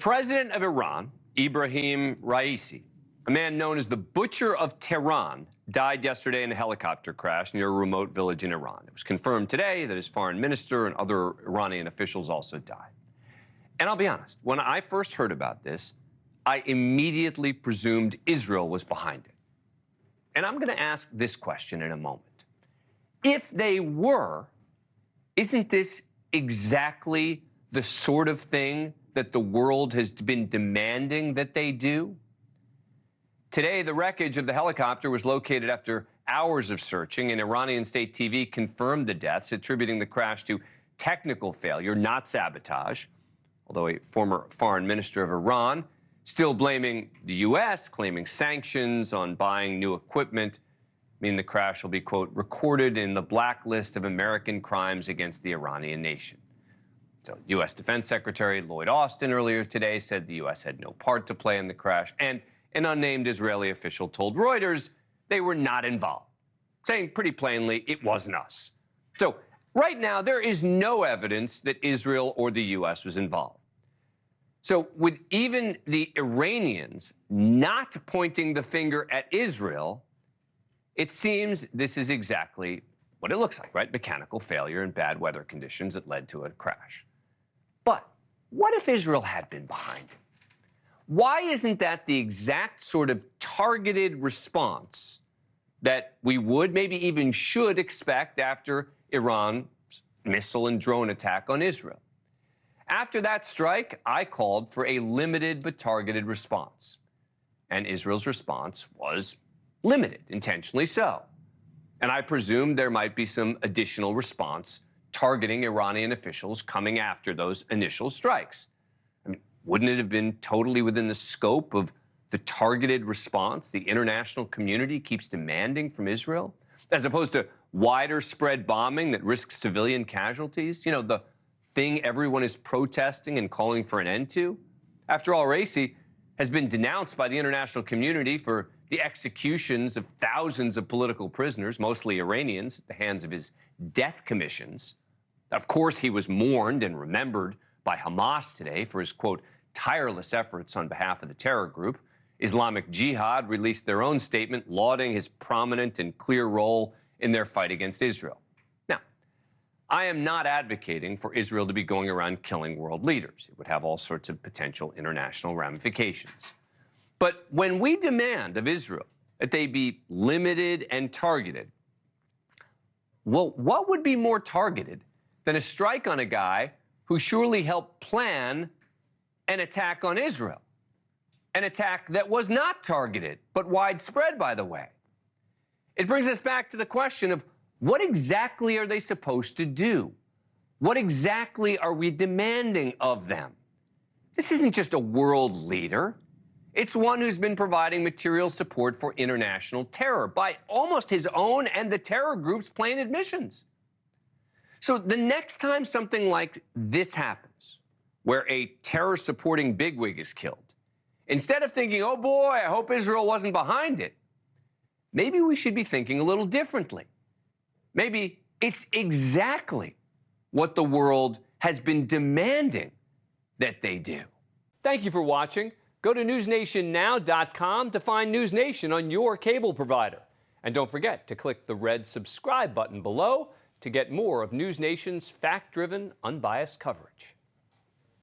president of Iran, Ebrahim Raisi, a man known as the Butcher of Tehran, died yesterday in a helicopter crash near a remote village in Iran. It was confirmed today that his foreign minister and other Iranian officials also died. And I'll be honest, when I first heard about this, I immediately presumed Israel was behind it. And I'm going to ask this question in a moment. If they were, isn't this exactly the sort of thing that the world has been demanding that they do? Today, the wreckage of the helicopter was located after hours of searching, and Iranian state TV confirmed the deaths, attributing the crash to technical failure, not sabotage. Although a former foreign minister of Iran still blaming the U.S., claiming sanctions on buying new equipment, mean the crash will be, quote, recorded in the blacklist of American crimes against the Iranian nation. So U.S. Defense Secretary Lloyd Austin earlier today said the U.S. had no part to play in the crash, and an unnamed Israeli official told Reuters they were not involved, saying pretty plainly it wasn't us. So right now, there is no evidence that Israel or the U.S. was involved. So with even the Iranians not pointing the finger at Israel, it seems this is exactly what it looks like, right? Mechanical failure and bad weather conditions that led to a crash. But what if Israel had been behind it? Why isn't that the exact sort of targeted response that we would, maybe even should expect after Iran's missile and drone attack on Israel? After that strike, I called for a limited but targeted response. And Israel's response was limited, intentionally so. And I presumed there might be some additional response targeting Iranian officials coming after those initial strikes. I mean, wouldn't it have been totally within the scope of the targeted response the international community keeps demanding from Israel, as opposed to wider spread bombing that risks civilian casualties? You know, the thing everyone is protesting and calling for an end to? After all, Raisi has been denounced by the international community for the executions of thousands of political prisoners, mostly Iranians, at the hands of his death commissions. Of course, he was mourned and remembered by Hamas today for his, quote, tireless efforts on behalf of the terror group. Islamic Jihad released their own statement lauding his prominent and clear role in their fight against Israel. Now, I am not advocating for Israel to be going around killing world leaders. It would have all sorts of potential international ramifications. But when we demand of Israel that they be limited and targeted, well, what would be more targeted than a strike on a guy who surely helped plan an attack on Israel? An attack that was not targeted, but widespread, by the way. It brings us back to the question of what exactly are they supposed to do? What exactly are we demanding of them? This isn't just a world leader. It's one who's been providing material support for international terror by almost his own and the terror group's plain admissions. So the next time something like this happens, where a terror-supporting bigwig is killed, instead of thinking, oh boy, I hope Israel wasn't behind it, maybe we should be thinking a little differently. Maybe it's exactly what the world has been demanding that they do. Thank you for watching. Go to newsnationnow.com to find NewsNation on your cable provider. And don't forget to click the red subscribe button below to get more of NewsNation's fact-driven, unbiased coverage.